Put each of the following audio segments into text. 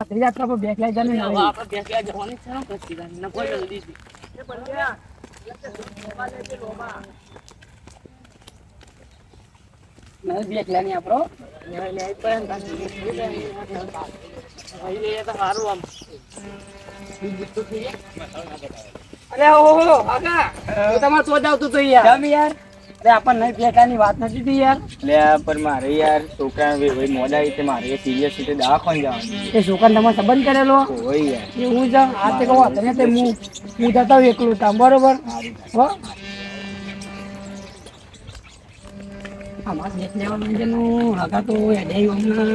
ત્રીજા પર બેક લઈ જાને હવે આપણે બેક લઈ જવાની છે ને પછી ન કોઈ જલ્દી થી એ બંદિયા લોબા લે કે લોબા ના બેક લેની આપણો લે લે પણ ભાઈ લે તો સારું આમ અરે ઓહો આગા તો તમાર તો જાવતું તો યાર કેમ યાર અરે આપણ નહીં બેકાની વાત નથી દી યાર લે પર મારે યાર છોકરા ભાઈ મોડા રીતે મારે સિરિયસ રીતે દવાખાને જવાનું એ છોકરાને તમારે સંબંધ કરેલો હોય યાર એવું છે આ તે કહો તને તે હું જતા હોઉં એકલું કામ બરોબર હો આમાં દેખ લેવાનું છે નું આગા તો હેડે હમણાં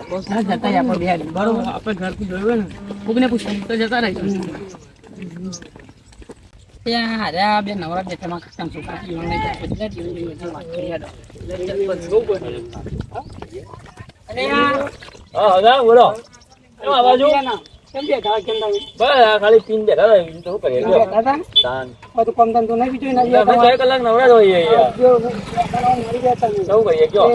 બસ ના જતા આપણે બે બરોબર આપણે ઘરથી જોયું ને કોકને પૂછ્યું તો જતા રહીશું ત્યાં હાર્યા બે નવરા બેઠામાં કામ છોકરા જીવન લઈ જાય બધા જીવન વાત કરી યાર અરે યાર હા હગા બોલો કેમ આ બાજુ કેમ બેઠા કેમ તમે બસ આ ખાલી પીન બેઠા હતા બીજું તો શું કરીએ લ્યો બેઠા હતા તાન બધું કમ ધંધો નહીં બીજું નથી અમે 6 કલાક નવરા જ હોઈએ યાર મરી ગયા તમે શું કરીએ કયો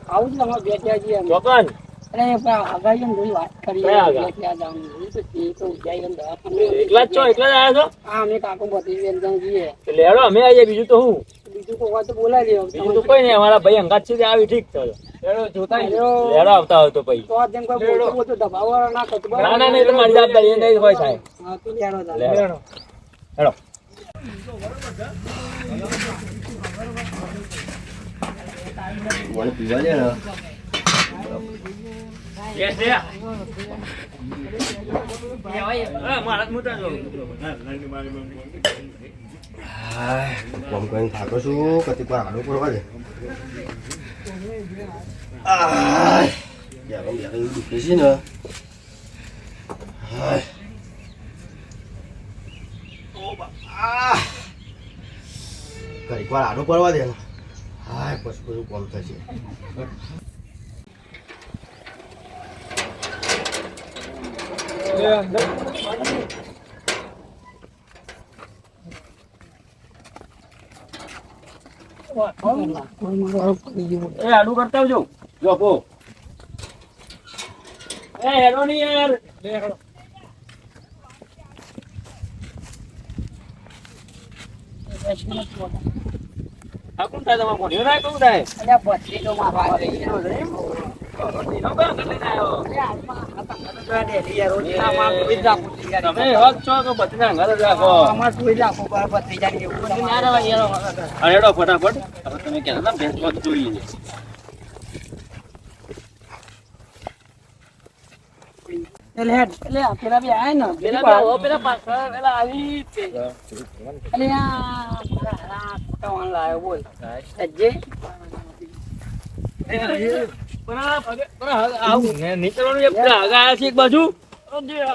આવું જ અમારે બેઠ્યા છીએ અમે. ચોકન અરે આગાઈ એમ જોઈ વાત કરી કયા આગા? બેઠ્યા જવાનું એ તો જાય એમ દવાખાને. એકલા જ છો એકલા જ આવ્યા છો હા અમે કાકો બધી વેલ જણ જઈએ તો લેડો અમે આવીએ બીજું તો હું બીજું કોઈ હોય તો બોલાવી લ્યો બીજું તો કોઈ નહીં અમારા ભાઈ અંગાત છે આવી ઠીક છે લેડો જોતા લેડો આવતા હોય તો પછી તો આ જેમ કોઈ બોલતો દબાવવા ના કરતો બરાબર? ના ના નહીં તો મારી જવાબદારી એ નહીં હોય સાહેબ હા તો લેડો તારે. લેડો હેડો મને પીવા દે ને યસ દે મારા મોટા જો કોમ કરીને થાકો છું કતી પર આડો પડવા દે દુખે છે ને ઘડીક વાર આડો પડવા દે ને હાય પછી બધું કોમ થશે કોઈ મારો હક કરી ગયો. એ આડું કરતા આવજો જોપો એ હેડો ની યાર આ કોણ થાય તમારે ભણ્યો ના કોણ થાય અલ્યા બત્રી તો મારો આ રહી ગયો. એનો કાં કરી નાખ્યો? અરે હાલમાં આ તો ડેલી યાર રોજ ના માં કોઈ જ રાખું છું યાર. તમે એવા જ છો તો બધાને અંગાત જ રાખો અમાર કોઈ જ રાખું બરાબર થઈ જાય એવું બધું ના રહેવાય યાર. અને હેડો ફટાફટ હવે તમે કહેતા હતા ને ભેંસ મત જોઈ લીધી એટલે હેડ એટલે આ પેલા બી આયા ને પેલા પાછળ પેલા આવી જ છે. એટલે આ મારા ટવાન લાયો બોલ અજય નીકળવાનું એક પેલા આગા આયા છે એક બાજુ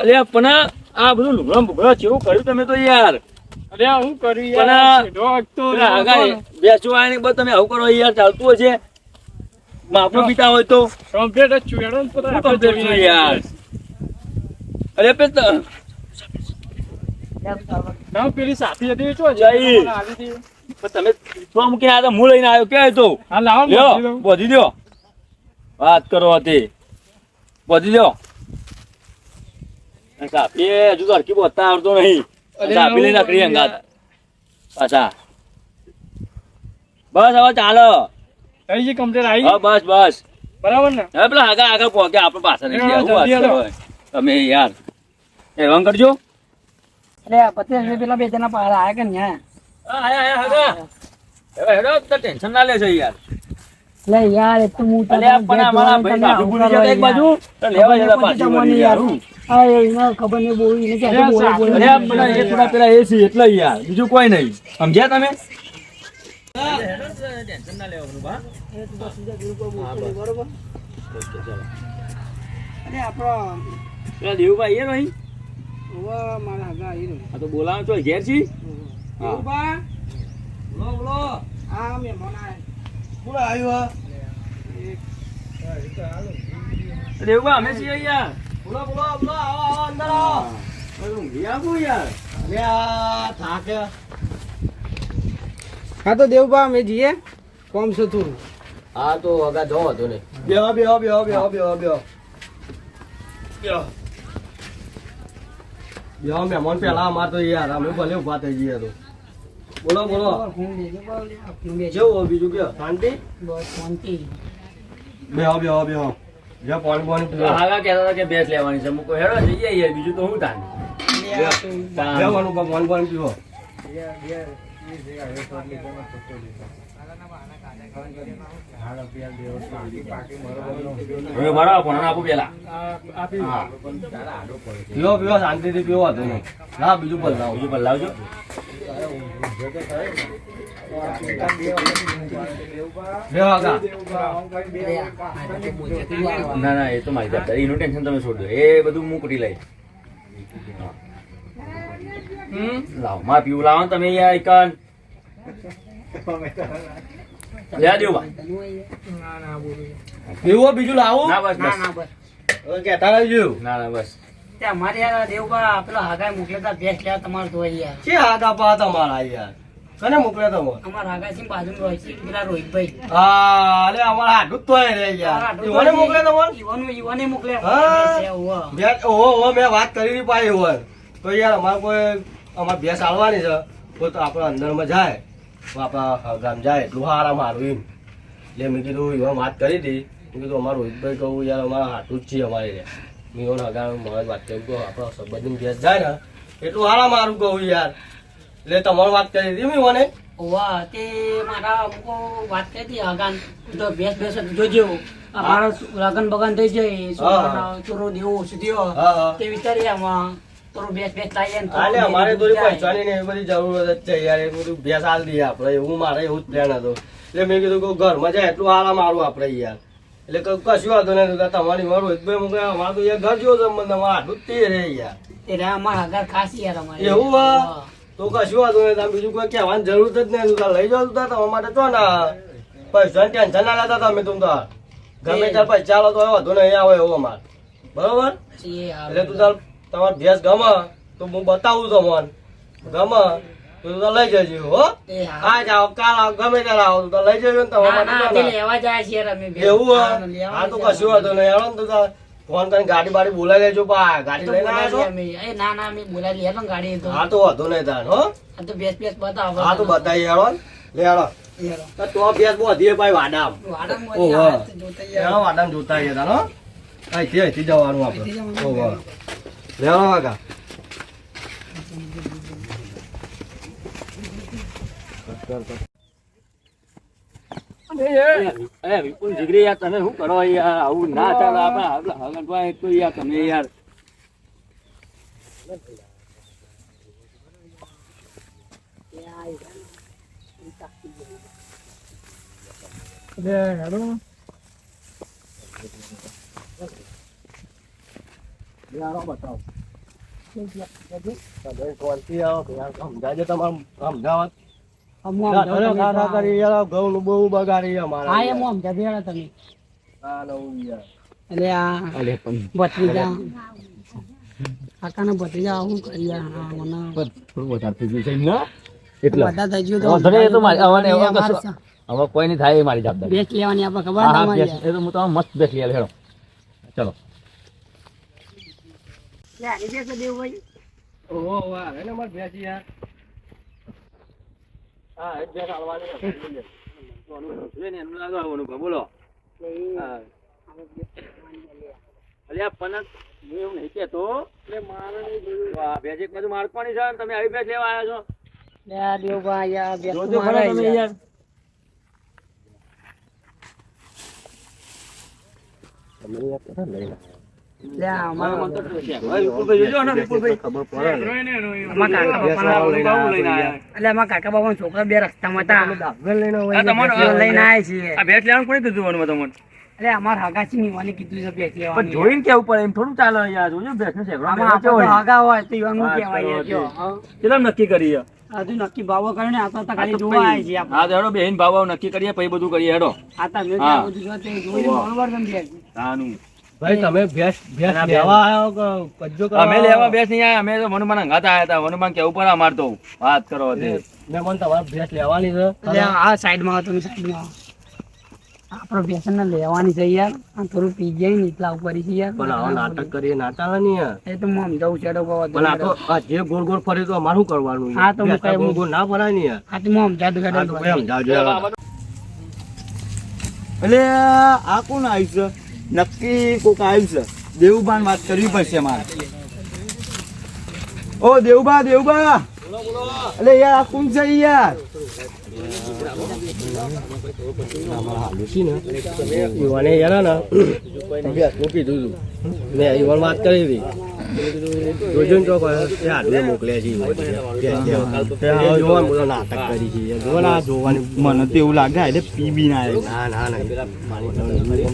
અરે પણ આ બધું લુગડા બુગડા કેવું કર્યું તમે તો યાર અરે હું કર્યું પણ યાર ડોગ તો પેલા આગા બેસવા આવીને બધું તમે આવું કરો યાર ચાલતું હશે માપનો પિતા હોય તો કમ્પ્લીટ જ છું યાર શું complete છું યાર અરે પે ના પેલી સાથી હતી શું જઈ. આવી હતી પણ તમે તો મૂકીને આ તો હું લઈને આવ્યો ક્યાં તો હા લાવો ને લ્યો મૂકી દઉં. બોધી દો વાત કરો હતી બોધી દો સાપી હજુ તો હરકી બોધતા આવડતો નહીં સાપી લઈને રાખડી અંગાત પાછા બસ હવે ચાલો થઈ ગઈ કમ્પ્લીટ આવી હા બસ બસ બરાબર ને હવે પેલા આગળ પહોંચે આપણે પાછા નહીં ગયા. શું વાત જલ્દી કરો હવે? તમે યાર એવા કરજો એટલે 50 પેલા બે જણા પાર આયા કે ન્યા હેડો તો ટેન્શન ના લેજો યાર એટલે યાર એક તો હું અલે આ પણ અમારા ભાઈ બાજુ ભૂલી જતા એક બાજુ તો લેવા જતા પાછી વળી યાર હા એને ખબર નહીં બોલ એને ક્યાં બોલે બોલે અરે આ પેલા એ થોડા પેલા એ છે એટલે યાર બીજું કોઈ નહીં સમજ્યા તમે ટેન્શન ના લેવાનું બા બરોબર અરે આપણો પેલા દેવુભાઈ એ નહીં હવે મારા હગા હીરો આ તો બોલાવો છો ઘેર છી હા બા બોલો બોલો આ મહેમાન આયા બોલો આવ્યો દેવુભાઈ અમે છીએ યાર બોલો બોલો બોલો આવો આવો અંદર આવો ઊંઘી આવું યાર અરે આ થાક હા તો દેવબા અમે જઈએ કોમ છે થોડું હા તો આગા જો હતો ને બેહો બેહો બેહો બેહો બેહો બેહો બેહો મહેમાન પેલા અમાર તો યાર અમે ભલે ઉભા થઈ જઈએ તો બોલો બોલો જેવું બીજું કે શાંતિ બેહો બેહો બેહો જે પાણી પાણી પીવો હાલા કહેતા હતા કે ભેંસ લેવાની છે મૂકો હેડો જઈએ યાર બીજું તો હું તાન બેહવાનું પાણી પાણી પીવો હવે બરાબર પણ આપું પેલા પીવો પીવો શાંતિથી પીવો હતો નહીં ના બીજું બદલાવો બીજું પણ લાવજો બેહો આગા ના ના એ તો મારી જવાબદારી એનું ટેન્શન તમે છોડ દો એ બધું હું કુટી લઈ લાવો માં પીવું લાવો ને તમે યાર એકન લે દેવા પીવો બીજું લાવો ના બસ બસ હવે કહેતા રહેજો ના ના બસ અમારે યાર દેવબા પેલા હાગાય મોકલેતા ભેંસ લેવા તમારે તો યાર છે આગા પા તમારા યાર કને મોકલે તમે અમારા હાગા સિંહ બાજુ રહે છે પેલા રોહિતભાઈ હા અલે અમારા હાડું જ તો રે યાર ઈવોને મોકલે તમને ઈવોને મોકલે હા ઓહો મેં વાત કરી ની પાઈ હોય તો યાર અમારે કોઈ અમારે ભેંસ આલવાની છે તો આપણે અંદરમાં જાય તો આપણા ગામ જાય એટલું હારા મારું એમ એટલે મેં કીધું એવા વાત કરી હતી મેં કીધું અમારું રોહિતભાઈ કહું યાર અમારા હાટું જ છીએ અમારે રે મેં એવો હગા મારે વાત કરી કહું આપણા સંબંધની ભેંસ જાય ને એટલું હારા મારું કહું યાર એટલે તમારે વાત કરી હતી મેં મને વાહ તે મારા અમુકો વાત કરી હતી હગાન તો ભેંસ ભેંસ જોજો અમારા લગન બગન થઈ જાય છોકરાનો ચોરો દેવો ઓછું થયો હા તે વિચારી આમાં થોડું ભેંસ ભેંસ લાવીએ ને હાલે અમારે થોડી પૈસાની ને એ બધી જરૂરત જ છે યાર એ બધું ભેંસ આલ દઈએ આપણે એવું મારે એવું જ પ્લાન હતો એટલે મેં કીધું કે ઘરમાં જાય એટલું હારા મારું આપણે યાર એટલે કશું વાંધો નહીં તમારી મારું રોહિતભાઈ મૂકે અમારે તો યાર ઘર જેવો સંબંધ અમારે આટલું જ તે રે યાર તે રે અમારા હગાર ખાસ યાર અમારે એવું હા તો કશું વાંધો નહીં તમે બીજું કોઈ કહેવાની જરૂર જ નહીં તું લઈ જાવ તું તમારા માટે તો ના પૈસાની ટેન્શન ના લેતા તમે તું તાર ગમે ત્યારે પૈસા આલો તો વાંધો નહીં આવે એવું અમારે બરોબર એટલે તું તાર તમારે ભેંસ ગમે તો હું બતાવું તમને ગમે તો તું લઈ જજો હો આ જાઓ કાલ આવો ગમે ત્યારે આવો તો લઈ જજો ને તમારા માટે તો ના. લેવા જાય છે યાર અમે એવું હા તો કશું વાંધો નહીં હેડો ને તું તાર ફોન કરીને ગાડી બાડી બોલાવી લેજો પા ગાડી લઈને આવ્યો છો ના ના અમે બોલાવી લે ગાડી તો હા તો વાંધો નહીં તાર હો આ તો બેસ બેસ બતાવો હા તો બતાવી હેડો ને. લે હેડો તો ભેંસ બોધી ભાઈ વાડામ ઓહો વાડામ જોતા આવીએ તાર હો અહીંથી જવાનું આપણે ઓહો લેવાનો કાકા વિપુલ જીગરી યાર તમે શું કરો યાર આવું ના ચાલે આપણે હગનભાઈ તો યાર તમે યાર સમજાજે તમારું અમદાવાદ ઘઉં બહુ બગાડી અમારે હા એમ સમજાવી તમે એટલે આ ભત્રીજા કાકાના ભત્રીજા આવું કરી મને વધારે થઈ ગયું છે એમ ના બધા થઈ ગયું તો હવે કોઈ નહીં થાય એ મારી જવાબદારી બેસ લેવાની આપણે ખબર હા, ના હા, મારી બેસ. એ તો હું તો મસ્ત બેસ લઈ આવ્યો. હેડો ચલો ઓહો વાહ એને માર ભેંસી યાર હા એક ભેંસ આલવાની બોલો અલ્યા પણ હું એવું નહીં કહેતો એટલે મારે નહીં જોયું વાહ ભેંસ એક બાજુ મારવાની છે અને તમે આવી ભેંસ લેવા આવ્યા છો દેવભાઈ યાર બેસ જોજો ખરા તમે યાર કાકા બાબા છોકરા બે રસ્તામાં હતા લઈને આવ્યા છીએ આ ભેંસ લેવાનું કોને કીધું તમને એટલે અમારા હાગાસી નીવાની કીધું છે ભેંસ પણ લેવાની. જોઈને કેવું પડે એમ થોડું ચાલે યાર જોજો ભેંસનો શેકડો આમાં મેળો કેવો આપણે તો હોય. હાગા હોય તો ઈવાનું હા, કહેવાય ચલો, જો. કેટલા નક્કી કરીએ હજુ નક્કી ભાવો કરીને આ તો ખાલી આ તો જોવા પછી- આવ્યા છીએ આપણે. હા તો હેડો બેહીન ભાવ નક્કી કરીએ પછી બધું કરીએ હેડો આ તમે હા. ત્યાં બધું જો તે જોઈને બરોબર તમે ભેંસ. તાનું ભાઈ તમે ભેંસ લેવા આવ્યો કે કજ્જો કરવા અમે લેવા બેસ નહીં આયા, અમે તો વનુમાન હંગાતા આયા હતા વનુમાન કેવું પડે અમાર તો વાત કરો તે મેં મને તમારે ભેંસ લેવાની છે એટલે આ સાઈડમાં આવો તમે સાઈડમાં આવો. આપણે બેસન ને લેવાની છે યાર આ થોડું પી જાય ને એટલા ઉપર છે યાર પણ આવા નાટક કરીએ ના ચાલે ને યાર. એ તો હું સમજાવું છેડો પણ આ તો આ જે ગોળ ગોળ ફરે તો અમારું કરવાનું હા, તો હું બેસતા કઈ- ગોળ ગોળ ના ફરાય ને યાર. હા તો હું સમજાતું આ તો કોઈ સમજાવજો યાર. એટલે આ કોણ આવ્યું છે નક્કી કોક આવ્યું છે દેવુબાન વાત કરવી પડશે મારે ઓ દેવુબા એટલે યાર આ કોણ છે યાર લુસી ને યુવાને યાર ને બેસનું કીધું હતું મેં યુવાન વાત કરી હતી જોજો ને ચોક એ હાડવે મોકલે છે જોવાનું બધો નાટક કરી છે જોવો ને આ જોવાની મને તો એવું લાગે એટલે પી બી ના આવ્યું ના ના ના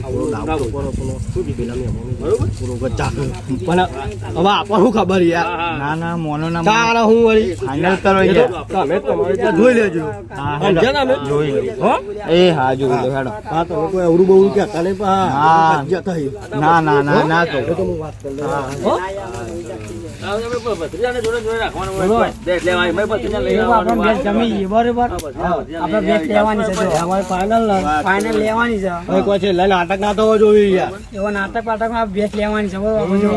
થોડો દાવ પૂરો શું કીધું તમે પૂરો ગચ્ચા પણ હવે આપણને ખબર યાર ના ના મોનો ના તારા હું વળી ફાઇનલ કરો યાર તમે તમારે ત્યાં જોઈ લેજો હા સમજ્યા ને અમે? જોઈ લો હો એ હા જોઈ લો હેડો હા તમે કોઈ અવરું બવરું કહેતા નહીં પણ હા. હા ગજ્જા થઈ ના ના ના ના તો તો હું વાત કરી લઉં હો? ભત્રીજાને જોડે જોડે રાખવાનું હોય. બેસ લેવાય. મેં ભત્રીજાને લઈ આપણે આવવાનું. બેસ જમી બરોબર આપણે બેસ લેવાની છે જો અમારે ફાઇનલ ને ફાઇનલ લેવાની છે હવે કોઈ છે લઈને નાટક ના થવો જોઈએ યાર એવો નાટક પાટકમાં બેસ લેવાની છે બરોબર આપણે જો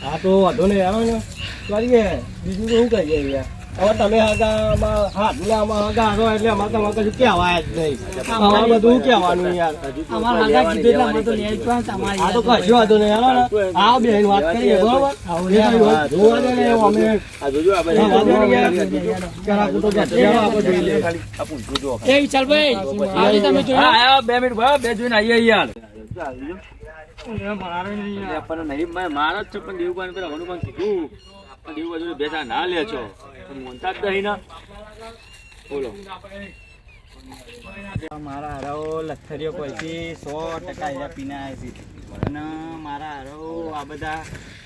હા તો વાંધો નહીં યાર કરીએ બીજું તો શું કરીએ યાર હવે તમે હગામાં હાથ ને આમાં હગા હગો એટલે અમારે તમારે કશું કહેવાય જ નહીં અમારે બધું કહેવાનું યાર અમારા હગા કીધું એટલે અમે તો લઈ આવ્યા તમારી આ તો કશું વાંધો નહીં યાર આ બેન વાત કરીએ બરોબર જોવા દે ને એવું અમે આ જોજો આ હા, વાંધો નહીં યાર. યાર જરાક તો જશે આપણે જોઈ લઈએ. એ વિશાલભાઈ આજે તમે હા, જોયા આવો 2 મિનિટ ભાઈ, બે જોઈને આવીએ યાર. આપણને નહીં મારા જ છે પણ દેવુભાઈ પેલા હનુમાન કીધું પણ દેવુભાઈ જોડે બેસા ના લે છો પણ મોનતા જ નહીં ના બોલો મારા હારાઓ લથરીઓ કોઈથી 100% હીરા પીને આવ્યા છે અને મારા હારાઓ આ બધા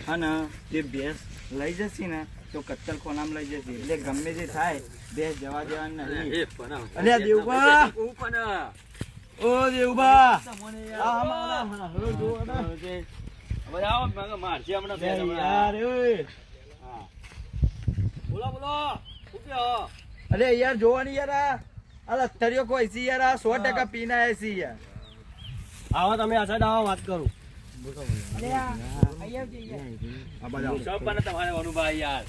અને જે ભેંસ લઈ જશે ને તો કત્તલ ખોનામાં લઈ જશે એટલે ગમે તે થાય ભેંસ જવા દેવાનું નહીં એ પણ આવો. અલ્યા દેવબા હું પણ ઓ દેવબા હવે આવો માગે મારશે હમણાં બે હમણાં. યાર ઓય હા. બોલો બોલો શું કહો? અરે યાર જોવાની યાર આ લથરીઓ કોઈ છે યાર આ 100% પીને આવ્યા છે યાર આવો તમે આ સાઈડ આવો વાત કરું આ બધા સબ પણ તમારે અનુભવ યાર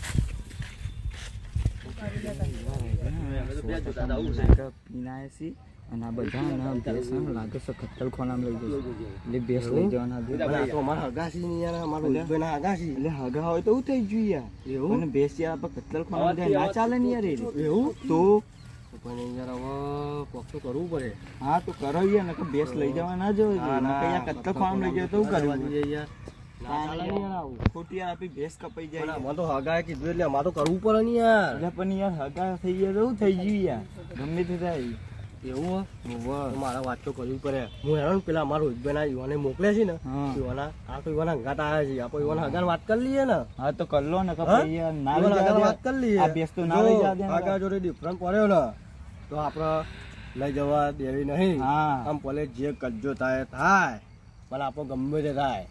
પીને આવ્યા છે અને આ બધા ભેંસ લાગે છે કત્તલ ખોનામાં લઈ જશે એટલે ભેંસ લઈ જવાના પણ આ તો અમારા હગાસી ની યાર અમારા ઉદયના હગાસી એટલે હગા હોય તો એવું થઈ ગયું યાર એવું? અને ભેંસ યાર આપણે કત્તલ ખોનામાં જાય ના ચાલે ને યાર એ એવું તો પણ યાર હવે કોક તો કરવું પડે હા તો કરો યાર નકર ભેંસ લઈ જવા ના જો નકર યાર કત્તલ ખોનામાં લઈ જાય તો શું કરવું યાર ના ચાલે ને યાર આવું ખોટી યાર આપણી ભેંસ કપાઈ પણ જાય આમાં તો હગાએ કીધું એટલે અમારે તો કરવું પડે ને યાર એટલે પણ યાર હગા થઈ ગયા તો શું થઈ ગયું યાર ગમે તે થાય એવું હો? તો મારા વાત તો કરવી પડે હું હેરાન પેલા અમારો ઉદયના યુવાને મોકલે છે ને હા. યુવાના આ તો યુવાના હંગાત આવ્યા છે આપણે યુવાના હગાને વાત કરી લઈએ ને હા તો કર લો ને હા? કપાઈ યાર ના લઈ યુવાના હગાને જવા વાત કરી લઈએ આ ભેંસ તો ના લઈ જવા દે ને. આગા જોડે ડિફરન્ટ પડ્યો ને તો આપણે લઈ જવા દેવી નહીં હા આમ ભલે જે કજ્જો થાય થાય પણ આપણો ગમે તે થાય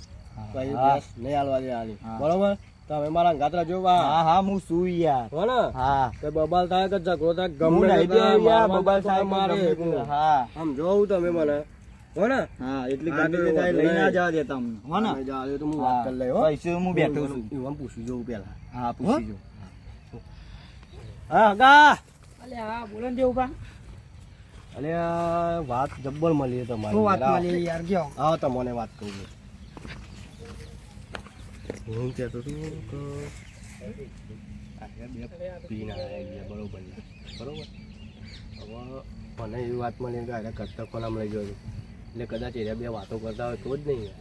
તો એ હા. ભેંસ નહીં હાલવા દેવાની હા. બરોબર તમે મારા ગાતરા જોવા હા હા હું શું યાર હો ને હા તે બબાલ થાય કે ઝઘડો થાય હું ગમે તે નહીં દે થાય, યાર મારવા બબાલ થાય થાય મારે ગમે તે. હા આમ જોવું તમે મને હો ને હા એટલે હા, ગમે તો તે થાય વાંધો લઈ ના નહીં. જવા દેતા અમને હો ને તમે જાઓ તો હું વાત કરી લઈ હો પૈસે હું બેઠો છું હું પૂછી જોઉં પેલા હા પૂછી જો હા હગા અલે હા બોલો ને દેવું બા અલે આ વાત જબ્બર મળી શું તમારી વાત મળી યાર કયો આવો તમને વાત કહું હું કહેતો હતો કે આ બે પીને આવ્યા ગયા બરોબર ને? બરોબર હવે મને એવી વાત મળી કે આને કરતા કોનામ લઈ ગયો એટલે કદાચ એ બે વાતો કરતા હોય તો જ નહીં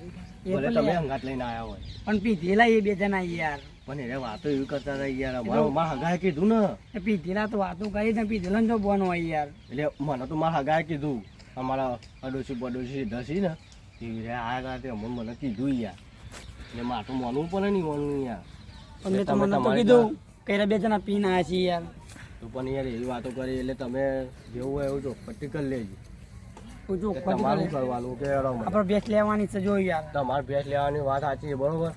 એ ભલે પણ તમે યાર. હંગાત લઈને આવ્યા હોય પણ પીધેલા એ બે જણા યાર પણ એને વાતો એવી કરતા હતા યાર મારા હગાએ કીધું ને એ પીધેલા તો વાતો કરી ને પીધેલા જો બોન હોય યાર એટલે મને તો મારા હગાએ કીધું અમારા અડોશી પડોશી ધસી ને એ આયા હતા તે અમને મને કીધું યાર એટલે માટું માનવું પડે નહીં માનવું યાર પણ મેં તમે તમને તો તમારી કીધું કઈરા બે જણા પીને આવ્યા છીએ યાર તો પણ યાર એવી વાતો કરી એટલે તમે જેવું હોય એવું ચોખ્ખી કરી લેજો તું જો કે તમારું કરવાનું કે હેડો મને. આપણે બેસ લેવાની છે જો યાર તમારે ભેંસ લેવાની વાત સાચી છે બરોબર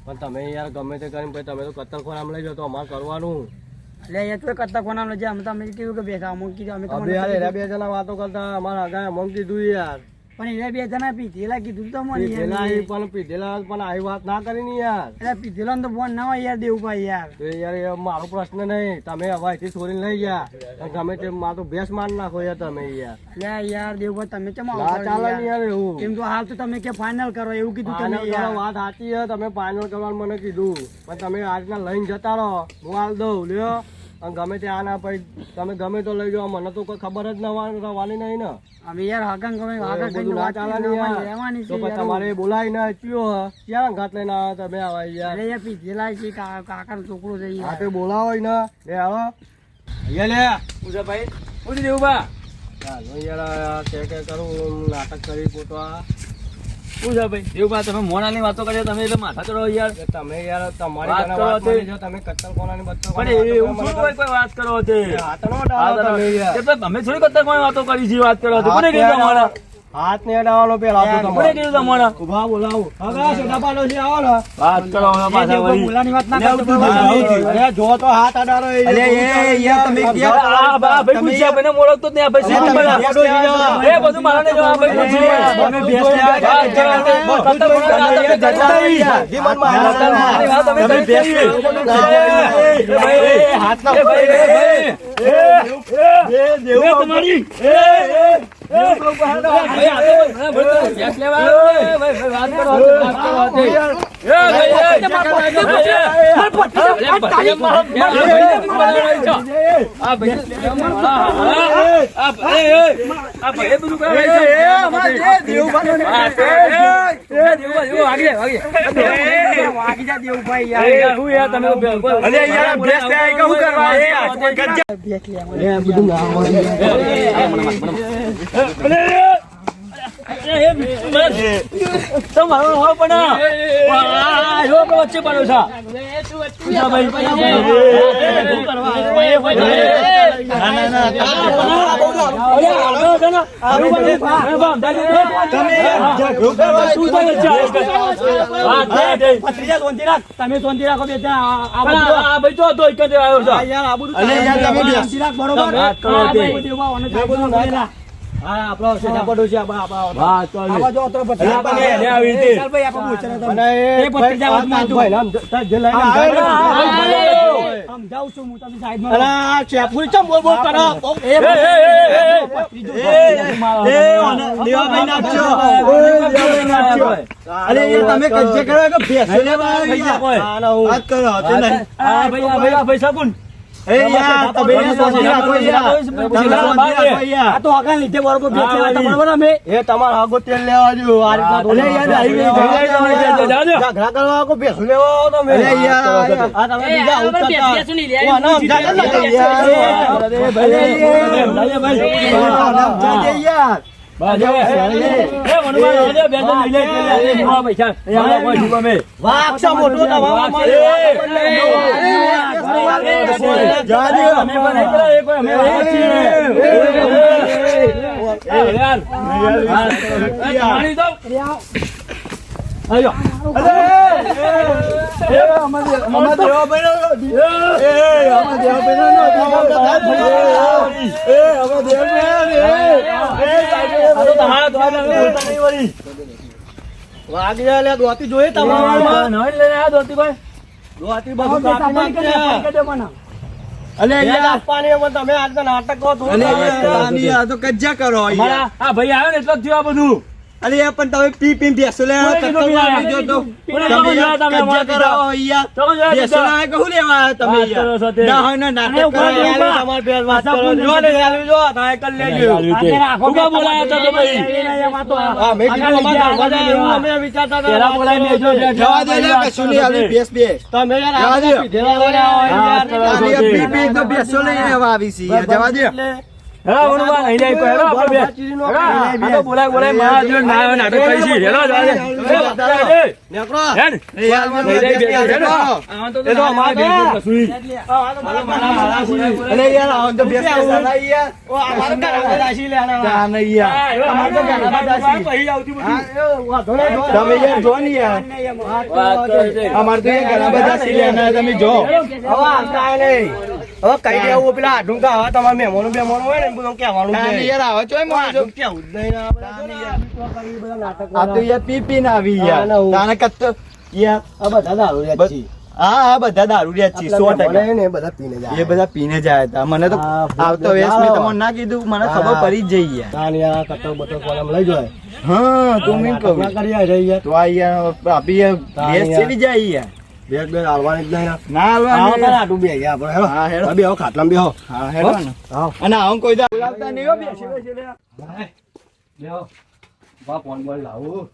પણ તમે યાર ગમે તે કરીને પછી તમે તો કત્તલ ખોરામ લઈ જાઓ તો અમારે કરવાનું એટલે એ તો કત્તા કોના લઈ જાય અમે તો અમે કીધું કે બેસા અમુક કીધું અમે તો અબે યાર એરા બે જણા વાતો કરતા અમારા હગાએ મોંઘ કીધું યાર પણ એ બે જણા પીધેલા કીધું તો મને પીધેલા પણ પીધેલા પણ આવી વાત ના કરી ની યાર એટલે પીધેલા તો ફોન ના હોય યાર દેવુભાઈ યાર તો યાર એ મારો પ્રશ્ન નહીં તમે હવે અહીંથી છોડીને લઈ ગયા અને ગમે તે મારું ભેંસ માર નાખો યાર તમે યાર એટલે યાર દેવુભાઈ તમે કેમ ના ચાલે ને યાર એવું એમ તો હાલ તો તમે કે ફાઇનલ કરો એવું કીધું તમે ફાઇનલ યાર વાત સાચી છે તમે ફાઇનલ કરવાનું મને કીધું પણ તમે આજના લઈને જતા રહો હું હાલ દઉં લ્યો અને ગમે તે આના પછી તમે ગમે તો લઈ જાઓ મને તો કોઈ ખબર જ રહેવાની નહીં ને અમે યાર હાગન ગમે હાગન બધું ના ચાલે ને યાર લેવાની તો છે પછી તમારે બોલાવીને ચિયો ક્યાં ઘાટ લઈને આવ્યા તમે આવા યાર અરે યાર પીધેલા છે કાકાનો છોકરો છે આ યાર તો બોલાવો ને લે આવો અહીંયા લે શું છે ભાઈ શું છે દેવુભા ચાલો યાર કે કરું નાટક કરી પોતવા શું છે ભાઈ દેવુભા તમે મોનાની વાતો કરીએ તમે એટલે માથા ચડો યાર તમે યાર તમારી વાત મને કરો વાત તે. મળી છે, તમે કત્તલ કોનાની બત્તલ પણ કોનાની એવું વાતો શું કરો, કોઈ વાત કરો તે હાથ નો અડાડો તમે યાર. તે ભાઈ અમે થોડી કરતા કોઈ વાતો કરી છે વાત કરો કોને કીધું તમારા હાથ ને અડાડવાનો પેલા તો કોને તમારે કીધું તમારા ઉભા બોલાવો હગા સેટા પાડો છે આવો ને વાત કરો હવે પાછા વળી. બોલાની વાત ના ને કરતો આવું અરે જો તો હાથ અડાડો એ યાર તમે આ ભાઈ પૂછ્યા ભાઈને હું ઓળખતો જ નહીં. આ ભાઈ શું બોલા? એ બધું મારા નહીં જવાબ ભાઈ પૂછ્યું. તમે ભેંસ લેવા વાત કરો તે. કરતા કોને વાત તમે કરી છે? જીવનમાં મારી વાત અમે કરી છે. હાથના એ ભાઈ, એ ભાઈ. એ તમારી. ભાઈ, આ તો ભાઈ, ભેંસ લેવા આવ્યો ને. ભાઈ, વાત કરો તે, વાત કરો તે. એ ભાઈ, તમારો હો પણ વચ્ચે પડ્યો છે. તમે શાંતિ રાખો બે ભાઈ તો હતો એક જ આવ્યો છે. બરોબર વાત કરો તે. હા આપણો સેટા પાડો છે વાત કરો તે. આવા જો તો પછી એને આવી રીતે. ચાલ ભાઈ આપણે પૂછે અને એ ભત્રીજા વાત માં ભાઈ નામ જે લઈને સમજાવું છું હું તમે સાઈડમાં અલા ચેપુલ ચમ બોલ બોલ કરો અરે તમે કજે કરો કે ભેંસો લેવા વાત કરો આ પૈસા કોણ એ યાર તમે સોચી રાખો યાર આ તો આગળ લીધે બરોબર ભેટ લેવા હતા બરોબર અમે એ તમાર આગો તેલ લેવા જો આ રીતના અરે યાર આવી ઝઘડા કરવા કો ભેંસ લેવા આવો તમે અરે યાર આ તમે બીજા ઉતરતા યાર વાક્ષા મોટો વાગ્યા લે દોતી જોઈએ તમારા દોતી બધું કાપી નાખશે અલે યાર આપવાની પણ તમે આજના નાટક કહો તો તો કજ્જા કરો હા ભાઈ આવ્યો ને એટલો જ થયું આ બધું અરે યાર પણ તમે પી પી બેસો લે તમે કહું લેવા તમે ના હોય ને નાટક કરો તમારે પેર વાત કરો જો ને જો તાય કર લેજો બોલાયા હતા તો ભાઈ હા મેં કીધું અમારા ઘરમાં એવું અમે વિચારતા હતા પેલા બોલાવીને જો જવા દે લે કશું નહીં આલી બેસ બેસ તમે યાર આ બધા પીધેલા વાળા હોય યાર પી પી તો બેસો લઈને લેવા આવી છે યાર જવા દે હેલો વણવા નહીં લે હેલો આપણે બે હેલો બોલાય મારા જો ના આવે નાટક કરી છે હેલો જાજે નેકરો હેન એ તો અમાર બે કસુઈ અરે યાર આ તો બેસ બેસ યાર ઓ અમાર ઘરમાં દાશી લેના તા નહીં યાર અમાર તો ઘરમાં દાસી પહી આવતી બધું તમે યાર જો ને યાર વાત કરે છે અમાર તો ઘણા બધા સિલિયન તમે જો હવે આવતા નહીં હવે કઈ દેવું પેલા આઢુંકા હવે તમારા મહેમાનો હોય ને એ બધું કહેવાનું જ તાની નહીં. યાર આવે ચોય મોજો આઢું કેવું જ નહીં ને આપણે તાની જો ને યાર. આ તો કરી બધા નાટક આ તો યાર પી પીને આવી યાર ના, હું- તાને કત્તો યાર આ બધા દારૂડિયા જ છીએ. હા બધા દારૂડિયા જ છે 100%. મહેમાનો ને એ બધા પીને જાય. એ બધા પીને જાય હતા મને તો હા, આવતો ભૂખ વેસ મેં લાવો. તમને ના કીધું મને હા. ખબર પડી જ જઈ યાર તાન યાર કટો બટો કોલમ લઈ જાય. હા તું મેં કહું નાટક ના કરી જાય યાર. તો આ યાર આપી યાર તાની વેસ યાર. ચેવી જાય યાર બેગ બેગ હાલવાની જ નહીં ને. ના આવો હાલવાનું તારે આટલું બે ગયા આપણે હેડો. હા, હેડો. હવે બેહો ખાટલામાં બેહો. હા હેડો ને આવો. અને આવું કોઈ દા બોલાવતા નહીં હો બેસી બેસી લે હાય. બેહો. બા ફોન બોલ લાવું.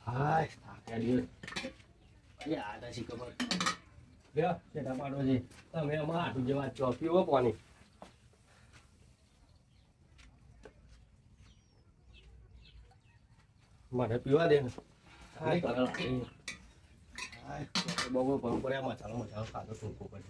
હાય. થાક્યા દિવસ. યાર આદાશી ખબર. બેહો. શેઠા પાડોશી. તમે અમારા આટલું જેવા છો. પીવો પાણી. મને પીવા દે ને. હાય. હાય. બહુ ભરવું પડે મસાલો મસાલો ખાધો ટૂંકો પડે.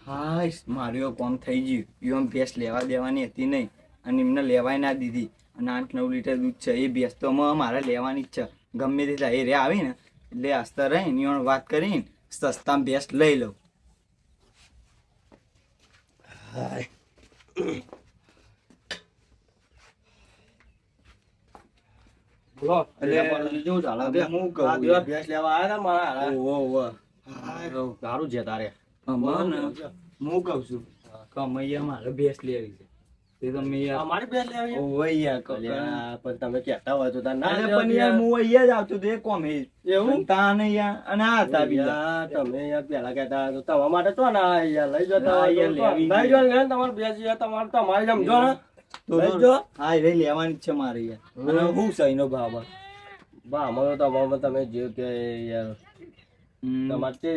હાય મારું કોમ થઈ ગયું એમ ભેંસ લેવા દેવાની હતી નહીં અને એમને લેવાય ના દીધી અને 8-9 લીટર દૂધ છે એ ભેંસ તો મારે લેવાની જ છે ગમે તે થાય એ રે આવી ને એટલે આસ્તા રહી એની જોડે વાત કરીને સસ્તામાં ભેંસ લઈ લઉં હાય. બોલો એટલે જેવું ચાલે બે હું કહું આ દિવસ ભેંસ લેવા આવ્યા હતા મારા હારા. ઓહો હાય, સારું છે તારે અમારે હું કહું છું કે અમે યાર મારે ભેંસ લેવી છે તે તમે યાર અમારી ભેંસ લેવી છે? ઓહો યાર અલ્યા, પણ તમે કહેતા હોય તો તાર ના અરે લેવા પણ દે યાર યાર. હું અહીંયા જ આવતો તો એ કોમે એવું? તાને યાર અને આ હતા બીજા યાર, તમે યાર પહેલા કહેતા હતા તો તમારા માટે તો ના આવે યાર લઈ જતા ના, હોય યાર, તો લેવી લઈ જો ને તમારે ભેંસ યાર તમારે તમારી જેમ જો ને તો લઈ જો. હા એ લેવાની જ છે મારે યાર અને હું સહીનો ભાવ બા અમારો તો અમારમાં તમે જે કે યાર તમારે તે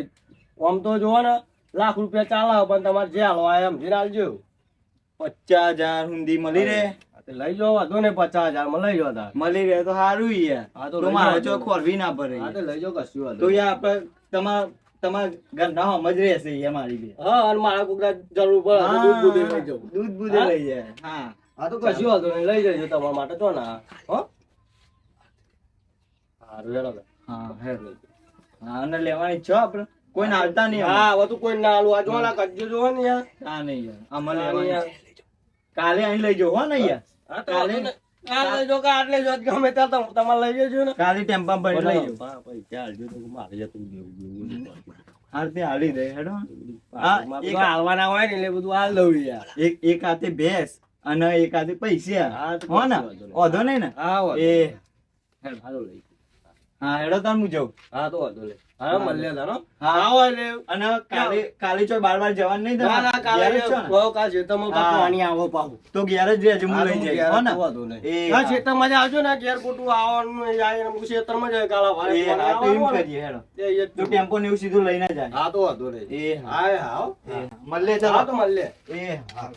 આમ તો જોવો ને લાખ રૂપિયા ચાલે પણ તમારે જે હાલવા એમ જીને હાલજો 50,000 સુધી મળી રહે હા તો લઈ જાઓ વાંધો ને 50,000 માં લઈ જાઓ તાર. મળી રહે તો સારું યાર હા, તો તો લઈ મારે જાઓ. જો ખોરવી ના પડે હા તો યાર. લઈ જાઓ કશું વાંધો તો નહીં. યાર આપણે તમારા ઘરના હમ જ રહેશે યાર મારી બે હા અને મારા કોકના જરૂર પડે તો દૂધ બૂધ લઈ જાઉં. દૂધ બૂધે હા? લઈ જાય હા હા તો કશું વાંધો નહીં લઈ જજો તમારા માટે તો ના હો સારું હેડો તો. હા હેડ હા અને લેવાની છે આપણે કોઈ હાલતા નહીં હા હવે તો કોઈ ના હાલું આ જો ના કજ્જો જોવો ને યાર હા નહીં યાર આમાં હા, લેવાની યાર. છે. કાલે અહીં લઈ જાઓ હો ને યાર હા તો વાંધો નહીં. આ લઈ જાઓ કે આટલે જો ગમે ત્યાં તમારે લઈ જજો ને કાલે ટેમ્પા ભરી લઈ જાઓ હા, પૈસા હાલજો તો મારે જતું દેવું હાલતી હાલી દે હેડો હા, એક- હાલવાના હોય ને એટલે બધું હાલ દઉં યાર એક હાથે ભેંસ અને એક હાથે પૈસા હા, તો હો ને કશું વાંધો નહીં ને હા વાંધો એ નહીં. હાલો લઈ હા હેડો તાર હું જાઉં હા તો વાંધો નહીં. હા મળ્યા તા, હો? હા આવો એટલે અને કાલે ચોય બાર જવાનું નહીં ના ના કાલે ઘેર જ છો ને? બહુ કાલ ખેતરમાં કાંઈક હા. પાણી આવો પાછું. તો ઘેર જ રહેજો હું હા, લઈ તો જઈશ ઘેર હો ને તો વાંધો નહીં. એ હા, હા. ખેતરમાં જ આવજો ને ઘેર ખોટું આવવાનું નહીં, જાય ને પછી ખેતરમાં જ કાલા વાળે એ પાણી હા તો એમ આવવાનું ને. કરીએ હેડો તે એ જ તો ટેમ્પો ને એવું સીધું લઈને જાય હા તો વાંધો નહીં. એ હા હા હા હો. એ હા. મળીએ હા ચાલો તો મળીએ. એ હા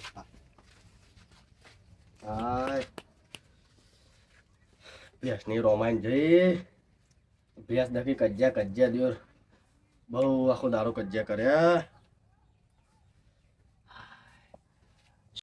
હાય. ભેંસની રોમાન જઈ ભેંસ દખી કજ્યા દિયોર બહુ આખો દારો કજ્યા કર્યા